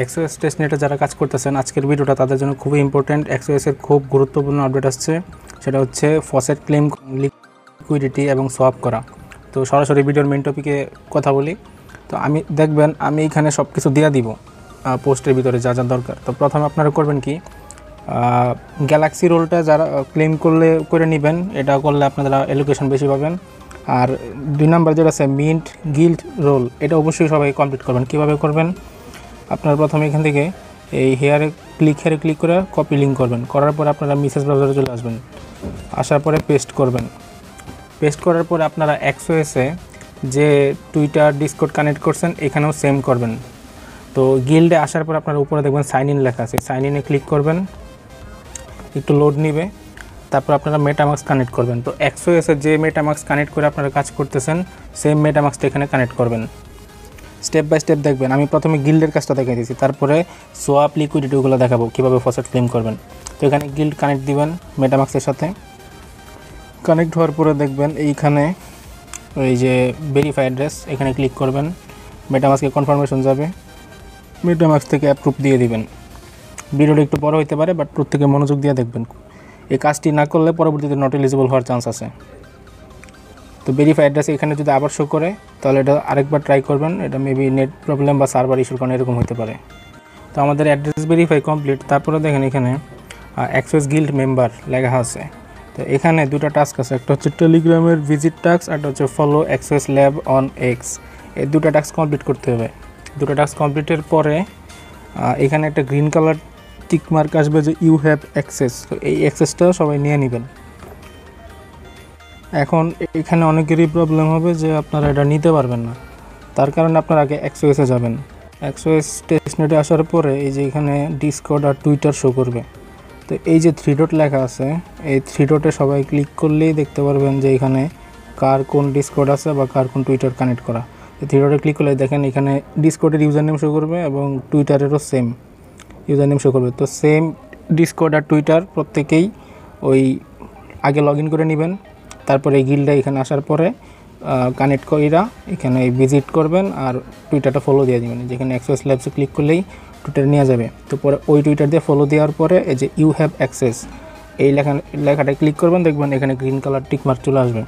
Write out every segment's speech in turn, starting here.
XOS টেস্টনেটে যারা কাজ করতেছেন আজকের ভিডিওটা তাদের জন্য খুবই ইম্পর্টেন্ট। এক্সওএসের খুব গুরুত্বপূর্ণ আপডেট আসছে, সেটা হচ্ছে ফসেট ক্লেম, লিকুইডিটি এবং সোয়াপ করা। তো সরাসরি ভিডিওর মেইন টপিকে কথা বলি। তো আমি এখানে সব কিছু দিয়ে দিব পোস্টের ভিতরে যা যা দরকার। তো প্রথমে আপনারা করবেন কি, গ্যালাক্সি রোলটা যারা ক্লেম করে নেবেন, এটা করলে আপনারা অ্যালোকেশন বেশি পাবেন। আর 2 নাম্বার যেটা আছে মিন্ট গিল্ড রোল, এটা অবশ্যই সবাই কমপ্লিট করবেন। কীভাবে করবেন, আপনারা প্রথমে এখান থেকে এই হেয়ারে ক্লিক করে কপি লিঙ্ক করবেন। করার পরে আপনারা মেসেজ ব্রাউজারে চলে আসবেন। আসার পরে পেস্ট করবেন। পেস্ট করার পরে আপনারা এক্সওএসে যে টুইটার ডিসকর্ড কানেক্ট করছেন এখানেও সেম করবেন। তো গিল্ডে আসার পর আপনারা উপরে দেখবেন সাইন ইন লেখা আছে, সাইন ইনে ক্লিক করবেন, একটু লোড নিবে। তারপর আপনারা মেটামাস্ক কানেক্ট করবেন। তো এক্সওএসে যে মেটামাস্ক কানেক্ট করে আপনারা কাজ করতেছেন সেম মেটামাস্কটা এখানে কানেক্ট করবেন। স্টেপ বাই স্টেপ দেখবেন। আমি প্রথমে গিল্ডের কাজটা দেখিয়ে দিয়েছি, তারপরে সোয়াপ লিকুইডিটিগুলো দেখাবো কীভাবে ফসেট ক্লেম করবেন। তো এখানে গিল্ড কানেক্ট দিবেন মেটামাস্কের সাথে। কানেক্ট হওয়ার পরে দেখবেন এইখানে ওই যে ভেরিফাই অ্যাড্রেস, এখানে ক্লিক করবেন। মেটামাস্কে কনফার্মেশন যাবে, মেটামাস্ক থেকে অ্যাপ্রুভ দিয়ে দিবেন। ভিডিওটা একটু বড় হতে পারে, বাট প্রত্যেকে মনোযোগ দিয়ে দেখবেন। এই কাজটি না করলে পরবর্তীতে নট এলিজিবল হওয়ার চান্স আছে। তো ভেরিফাই অ্যাড্রেস এখানে যদি আবার শো করে তাহলে এটা আরেকবার ট্রাই করবেন। এটা মেবি নেট প্রবলেম বা সার্ভার ইস্যুর কারণে এরকম হতে পারে। তো আমাদের অ্যাড্রেস ভেরিফাই কমপ্লিট। তারপরে দেখেন এখানে এক্সওএস গিল্ড মেম্বার লেখা আছে। তো এখানে দুটো টাস্ক আছে, একটা হচ্ছে টেলিগ্রামের ভিজিট টাস্ক, আর একটা হচ্ছে follow XOS lab on x. এই দুটো টাস্ক কমপ্লিট করতে হবে। দুটো টাস্ক কমপ্লিটের পরে এখানে একটা গ্রিন কালার টিক মার্ক আসবে যে ইউ হ্যাভ অ্যাক্সেস। তো এই অ্যাক্সেসটা সবাই নিয়ে নেবেন। এখন এখানে অনেকেরই প্রবলেম হবে যে আপনারা এটা নিতে পারবেন না, তার কারণে আপনারা আগে এক্সওএসে যাবেন। এক্সওএস টেস্টনেটে আসার পরে এই যে এখানে ডিসকর্ড আর টুইটার শো করবে। তো এই যে 3 ডট লেখা আছে, এই 3 ডটে সবাই ক্লিক করলেই দেখতে পারবেন যে এখানে কার কোন ডিসকর্ড আছে বা কার কোন টুইটার কানেক্ট করা। এই 3 ডটে ক্লিক করলে দেখেন এখানে ডিসকর্ডের ইউজার নেম শো করবে এবং টুইটারেরও সেম ইউজার নেম শো করবে। তো সেম ডিসকর্ড আর টুইটার প্রত্যেকেই ওই আগে লগ ইন করে নেবেন। তারপরে এই গিল্ডে এখানে আসার পরে কানেক্ট কইরা এখানে ভিজিট করবেন আর টুইটারটা ফলো দিয়ে দেবেন। যেখানে এক্সওএস ল্যাবসে ক্লিক করলেই টুইটার নিয়ে যাবে। তো পরে ওই টুইটার দিয়ে ফলো দেওয়ার পরে এই যে ইউ হ্যাভ অ্যাক্সেস এই লেখাটা ক্লিক করবেন, দেখবেন এখানে গ্রিন কালার টিক মার্ক চলে আসবে।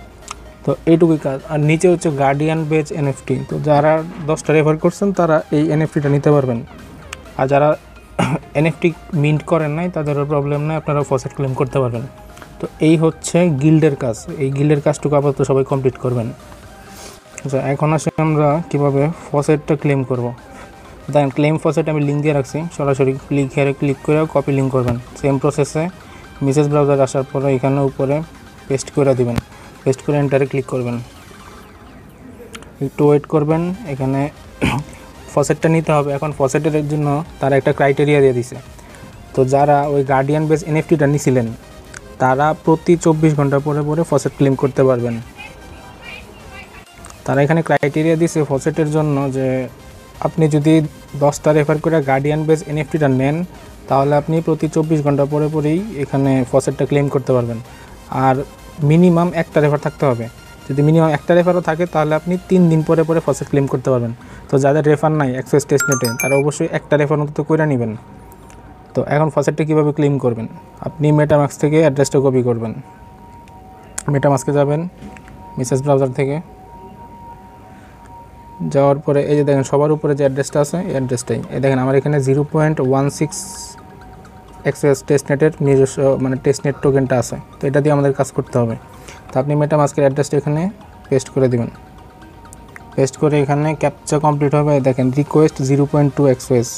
তো এইটুকুই কাজ। আর নিচে হচ্ছে গার্ডিয়ান বেজ এনএফটি। তো যারা 10টা রেফার করছেন তারা এই এনএফটিটা নিতে পারবেন। আর যারা এনএফটি মিন্ট করেন নাই তাদেরও প্রবলেম নাই, আপনারা ফসেট ক্লেম করতে পারবেন। তো এই হচ্ছে গিল্ডের কাজ। এই গিল্ডের কাজটুকু আপাতত সবাই কমপ্লিট করবেন। আচ্ছা, এখন আসে আমরা কীভাবে ফসেটটা ক্লেম করব। দেখেন ক্লেম ফসেট আমি লিঙ্ক দিয়ে রাখছি, সরাসরি ক্লিক করে কপি লিঙ্ক করবেন। সেম প্রসেসে মেসেজ ব্রাউজার আসার পরে এখানে উপরে পেস্ট করে দিবেন। পেস্ট করে এন্টারে ক্লিক করবেন, একটু ওয়েট করবেন। এখানে ফসেটটা নিতে হবে। এখন ফসেটের জন্য তারা একটা ক্রাইটেরিয়া দিয়ে দিছে। তো যারা ওই গার্ডিয়ান বেস এনএফটিটা নিয়েছিলেন তারা প্রতি 24 ঘন্টা পরে পরে ফসেট ক্লেম করতে পারবেন। তারা এখানে ক্রাইটেরিয়া দিছে ফসেটের জন্য যে আপনি যদি 10টা রেফার করে গার্ডিয়ান বেস এনএফটিটা নেন তাহলে আপনি প্রতি 24 ঘন্টা পরে পরেই এখানে ফসেটটা ক্লেম করতে পারবেন। আর মিনিমাম একটা রেফার থাকতে হবে। যদি মিনিমাম একটা রেফারও থাকে তাহলে আপনি 3 দিন পরে পরে ফসেট ক্লেম করতে পারবেন। তো যাদের রেফার নাই এক্সওএস টেস্টনেটে তারা অবশ্যই একটা রেফার অন্তত করে নেবেন। তো এখন ফসেটটা কীভাবে ক্লেম করবেন, আপনি মেটামাস্ক থেকে অ্যাড্রেসটা কপি করবেন। মেটামাস্কে যাবেন মেসেজ ব্রাউজার থেকে, যাওয়ার পরে এই যে দেখেন সবার উপরে যে অ্যাড্রেসটা আছে এই অ্যাড্রেসটাই। এই দেখেন আমার এখানে 0.16 এক্সওএস টেস্টনেটের নিজস্ব মানে টেস্টনেট টোকেনটা আছে। তো এটা দিয়ে আমাদের কাজ করতে হবে। তো আপনি মেটামাস্কের অ্যাড্রেসটা এখানে পেস্ট করে দিবেন। পেস্ট করে এখানে ক্যাপচা কমপ্লিট হবে। দেখেন রিকোয়েস্ট 0.2 এক্সওএস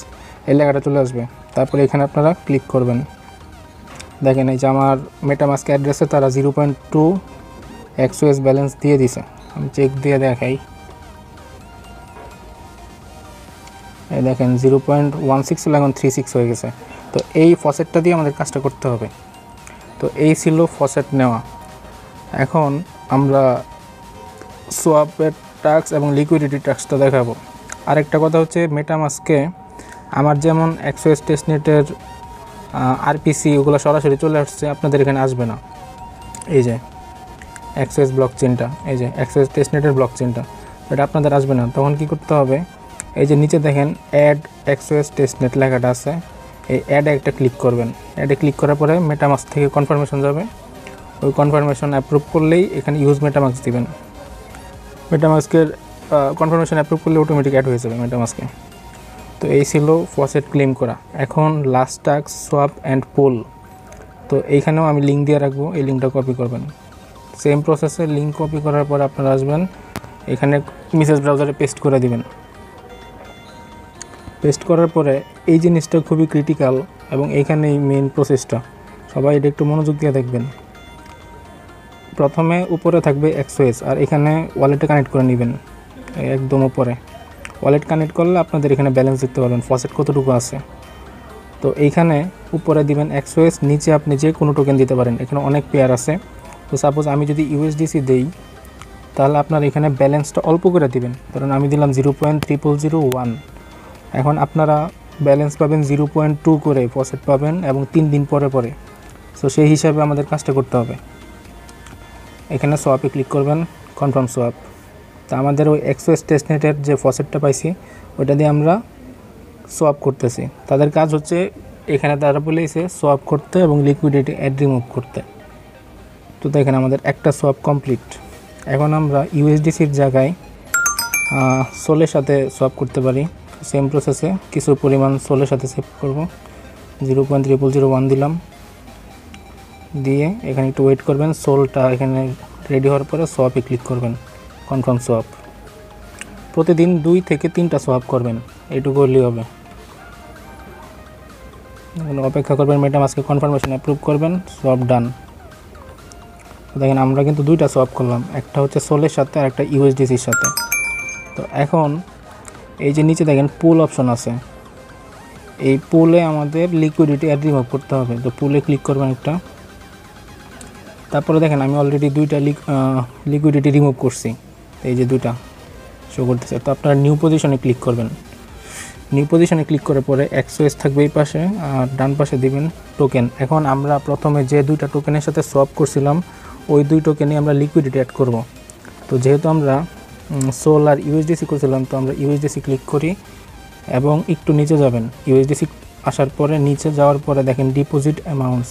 এই লেখাটা চলে আসবে। তারপরে এখানে আপনারা ক্লিক করবেন। দেখেন এই যে আমার মেটামাস্ক অ্যাড্রেসে তারা 0.2 এক্সওএস ব্যালেন্স দিয়ে দিছে। আমি চেক দিয়ে দেখাই। এই দেখেন 0.16 ছিল, এখন 36 হয়ে গেছে। তো এই ফসেটটা দিয়ে আমাদের কাজটা করতে হবে। তো এই ছিল ফসেট নেওয়া। এখন আমরা সোয়াপের টাস্ক এবং লিকুইডিটি টাস্কটা দেখাবো। আরেকটা কথা হচ্ছে মেটামাস্কে আমার যেমন এক্সওএস টেস্টনেটের আরপিসি ওগুলো সরাসরি চলে আসছে, আপনাদের এখানে আসবে না। এই যে এক্সওএস ব্লক চেনটা, এই যে এক্সওএস টেস্টনেটের ব্লক চেনটা, এটা আপনাদের আসবে না। তখন কি করতে হবে, এই যে নিচে দেখেন অ্যাড এক্সওএস টেস্টনেট লেখাটা আছে, এই অ্যাডে একটা ক্লিক করবেন। অ্যাডে ক্লিক করার পরে মেটামাস্ক থেকে কনফার্মেশন যাবে, ওই কনফার্মেশন অ্যাপ্রুভ করলেই এখানে ইউজ মেটামাস্ক দিবেন। মেটামাস্কের কনফার্মেশন অ্যাপ্রুভ করলে অটোমেটিক অ্যাড হয়ে যাবে মেটামাস্কে। তো এই ছিল ফসেট ক্লেম করা। এখন last task swap and pool. তো এইখানেও আমি লিঙ্ক দিয়ে রাখবো, এই লিঙ্কটা কপি করবেন। সেম প্রসেসে লিঙ্ক কপি করার পর আপনারা আসবেন এখানে মেসেজ ব্রাউজারে পেস্ট করে দিবেন। পেস্ট করার পরে এই জিনিসটা খুবই ক্রিটিক্যাল এবং এইখানেই মেইন প্রসেসটা, সবাই এটা একটু মনোযোগ দিয়ে দেখবেন। প্রথমে উপরে থাকবে এক্সওএস আর এখানে ওয়ালেটে কানেক্ট করে নেবেন, একদম উপরে ওয়ালেট কানেক্ট করলে আপনাদের এখানে ব্যালেন্স দেখতে পারবেন ফসেট কতটুকু আছে। তো এইখানে উপরে দিবেন এক্সওএস, নিচে আপনি যে কোনো টোকেন দিতে পারেন, এখানে অনেক পেয়ার আছে। তো সাপোজ আমি যদি ইউএসডিসি দেই তাহলে আপনার এখানে ব্যালেন্সটা অল্প করে দিবেন, কারণ আমি দিলাম 0.0001। এখন আপনারা ব্যালেন্স পাবেন 0.2 করে ফসেট পাবেন এবং 3 দিন পরে পরে। সো সেই হিসাবে আমাদের কাজটা করতে হবে। এখানে সোয়াপে ক্লিক করবেন, কনফার্ম সোয়াপ। তা আমাদের ওই এক্সওএস টেস্টনেটের যে ফসেটটা পাইছি ওইটা দিয়ে আমরা সোয়াপ করতেছি। তাদের কাজ হচ্ছে এখানে তারা বলেছে সোয়াপ করতে এবং লিকুইডিটি অ্যাড রিমুভ করতে। তো দেখেন আমাদের একটা সোয়াপ কমপ্লিট। এখন আমরা ইউএসডিসির জায়গায় সোলের সাথে সোয়াপ করতে পারি। সেম প্রসেসে কিছু পরিমাণ সোলের সাথে সেভ করব, 0.0001 দিলাম, দিয়ে এখানে একটু ওয়েট করবেন। সোলটা এখানে রেডি হওয়ার পরে সোয়াপে ক্লিক করবেন, কনফার্ম সোয়াপ। প্রতিদিন 2 থেকে 3টা সোয়াপ করবেন, এইটুকু হলেই হবে। অপেক্ষা করবেন, মেটামাস্কে কনফার্মেশন অ্যাপ্রুভ করবেন, সোয়াপ ডান। দেখেন আমরা কিন্তু 2টা সোয়াপ করলাম, একটা হচ্ছে সোলের সাথে আর একটা ইউএসডিসির সাথে। তো এখন এই যে নিচে দেখেন পুল অপশন আছে, এই পুলে আমাদের লিকুইডিটি অ্যাড রিমুভ করতে হবে। তো পুলে ক্লিক করবেন একটা, তারপরে দেখেন আমি অলরেডি 2টা লিকুইডিটি রিমুভ করছি, এই যে 2টা শো করতেছে। তো আপনারা নিউ পজিশনে ক্লিক করবেন। নিউ পজিশনে ক্লিক করার পরে এক্সওএস থাকবে এই পাশে আর ডান পাশে দিবেন টোকেন। এখন আমরা প্রথমে যে 2টা টোকেনের সাথে সোয়াপ করছিলাম ওই 2 টোকেনে আমরা লিকুইডিটি অ্যাড করব। তো যেহেতু আমরা সোল আর ইউএসডিসি করছিলাম, তো আমরা ইউএসডিসি ক্লিক করি এবং একটু নিচে যাবেন। ইউএসডিসি আসার পরে নিচে যাওয়ার পরে দেখেন ডিপোজিট অ্যামাউন্টস,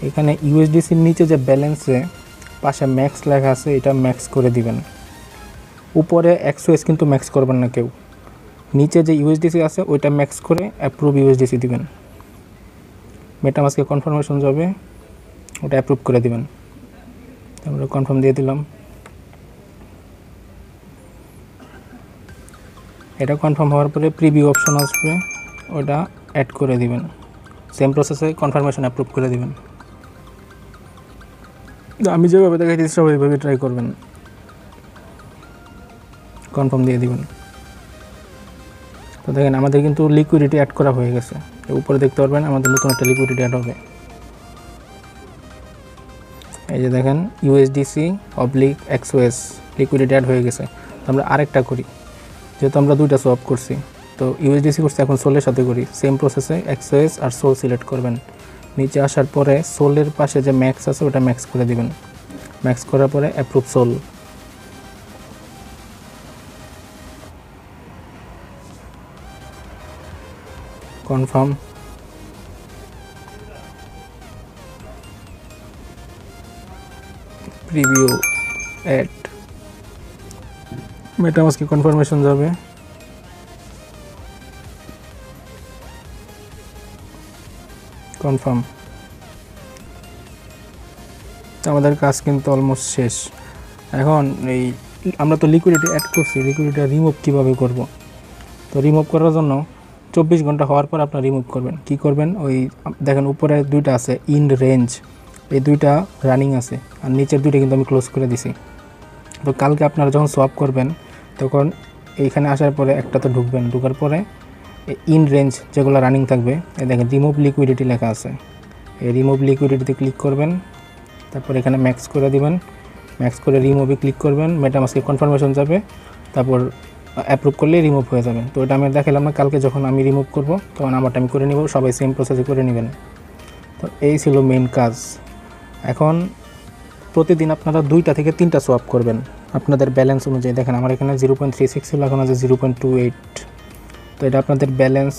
এখানে ইউএসডিসির নিচে যে ব্যালেন্সে পাশে ম্যাক্স লেখা আছে এটা ম্যাক্স করে দিবেন। উপরে এক্সওএস কিন্তু ম্যাক্স করবেন না কেউ, নিচে যে ইউএসডিসি আছে ওইটা ম্যাক্স করে অ্যাপ্রুভ ইউএসডিসি দিবেন। মেটামাস্কে কনফার্মেশন যাবে, ওটা অ্যাপ্রুভ করে দিবেন। আমরা কনফার্ম দিয়ে দিলাম। এটা কনফার্ম হওয়ার পরে প্রিভিউ অপশন আসবে, ওটা অ্যাড করে দিবেন। সেম প্রসেসে কনফার্মেশন অ্যাপ্রুভ করে দিবেন। আমি যেভাবে দেখাইছি সবাই এইভাবে ট্রাই করবেন, কনফার্ম দিয়ে দিবেন। তো দেখেন আমাদের কিন্তু লিকুইডিটি অ্যাড করা হয়ে গেছে, উপরে দেখতে পারবেন আমাদের নতুন একটা লিকুইডিটি অ্যাড হবে। এই যে দেখেন ইউএসডিসি অবলিক এক্সওএস লিকুইডিটি অ্যাড হয়ে গেছে। তো আমরা আরেকটা করি, যেহেতু আমরা 2টা সোয়াপ করছি, তো ইউএসডিসি করছি, এখন সোলের সাথে করি। সেম প্রসেসে এক্সওএস আর সোল সিলেক্ট করবেন। নিচে আসার পরে সোলের পাশে যে ম্যাক্স আছে ওটা ম্যাক্স করে দিবেন। ম্যাক্স করার পরে অ্যাপ্রুভ সোল। কনফার্ম। প্রিভিউ অ্যাড, মেটামাস্কে কনফার্মেশন যাবে, কনফার্ম। আমাদের কাজ কিন্তু অলমোস্ট শেষ। এখন এই আমরা তো লিকুইডিটি অ্যাড করছি, লিকুইডিটি রিমুভ কীভাবে করব? তো রিমুভ করার জন্য 24 ঘন্টা হওয়ার পর আপনারা রিমুভ করবেন। কি করবেন? ওই দেখেন উপরে 2টা আছে ইন রেঞ্জ, এই 2টা রানিং আছে আর নিচের 2টা কিন্তু আমি ক্লোজ করে দিছি। তো কালকে আপনারা যখন সোয়াপ করবেন তখন এইখানে আসার পরে একটা তো ঢুকবেন, ঢুকার পরে ইন রেঞ্জ যেগুলো রানিং থাকবে এই দেখেন রিমুভ লিকুইডিটি লেখা আছে, এই রিমুভ লিকুইডিটিতে ক্লিক করবেন, তারপর এখানে ম্যাক্স করে দিবেন, ম্যাক্স করে রিমুভে ক্লিক করবেন, মেটামাস্কে কনফার্মেশন যাবে, তারপর অ্যাপ্রুভ করলে রিমুভ হয়ে যাবে। তো এটা আমি দেখালাম না, কালকে যখন আমি রিমুভ করব তখন আমারটা আমি করে নিব, সবাই সেম প্রসেসে করে নেবেন। তো এই ছিল মেইন কাজ। এখন প্রতিদিন আপনারা 2টা থেকে 3টা সোয়াপ করবেন আপনাদের ব্যালেন্স অনুযায়ী। দেখেন আমার এখানে 0.36 ছিল, এখন আছে 0.28। তো এটা আপনাদের ব্যালেন্স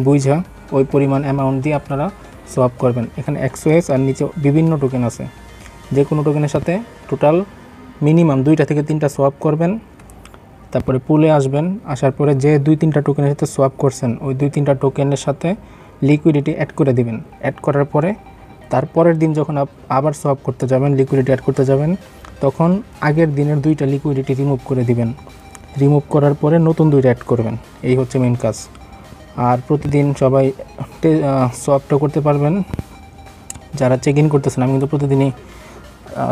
বুঝা ওই পরিমাণ অ্যামাউন্ট দিয়ে আপনারা সোয়াপ করবেন। এখানে XOS আর নিচে বিভিন্ন টোকেন আছে, যে কোনো টোকেনের সাথে টোটাল মিনিমাম 2টা থেকে 3টা সোয়াপ করবেন। তারপরে পুলে আসবেন, আসার পরে যে 2-3টা টোকেনের সাথে সোয়াপ করছেন ওই 2-3টা টোকেনের সাথে লিকুইডিটি অ্যাড করে দিবেন। অ্যাড করার পরে তারপরের দিন যখন আবার সোয়াপ করতে যাবেন, লিকুইডিটি অ্যাড করতে যাবেন, তখন আগের দিনের 2টা লিকুইডিটি রিমুভ করে দিবেন। রিমুভ করার পরে নতুন 2টা অ্যাড করবেন। এই হচ্ছে মেন কাজ। আর প্রতিদিন সবাই সোয়াপটা করতে পারবেন। যারা চেক ইন করতেছেন, আমি কিন্তু প্রতিদিনই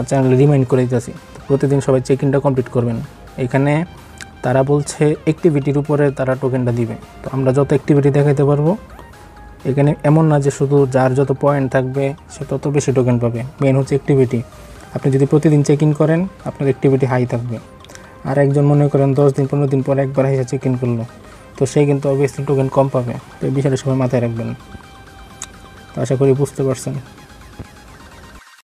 চ্যানেলে রিমাইন্ড করে দিতেছি, প্রতিদিন সবাই চেক ইনটা কমপ্লিট করবেন। এখানে তারা বলছে অ্যাক্টিভিটির উপরে তারা টোকেনটা দিবে, তো আমরা যত অ্যাক্টিভিটি দেখাইতে পারবো। এখানে এমন না যে শুধু যার যত পয়েন্ট থাকবে সে তত বেশি টোকেন পাবে, মেন হচ্ছে অ্যাক্টিভিটি। আপনি যদি প্রতিদিন চেক ইন করেন আপনার অ্যাক্টিভিটি হাই থাকবে। আর একজন মনে করেন 10 দিন 15 দিন পর একবার এসে চেক ইন করলো, তো সে কিন্তু অবভিয়াসলি টোকেন কম পাবে। তো এই বিষয়টা সবাই মাথায় রাখবেন। তো আশা করি বুঝতে পারছেন।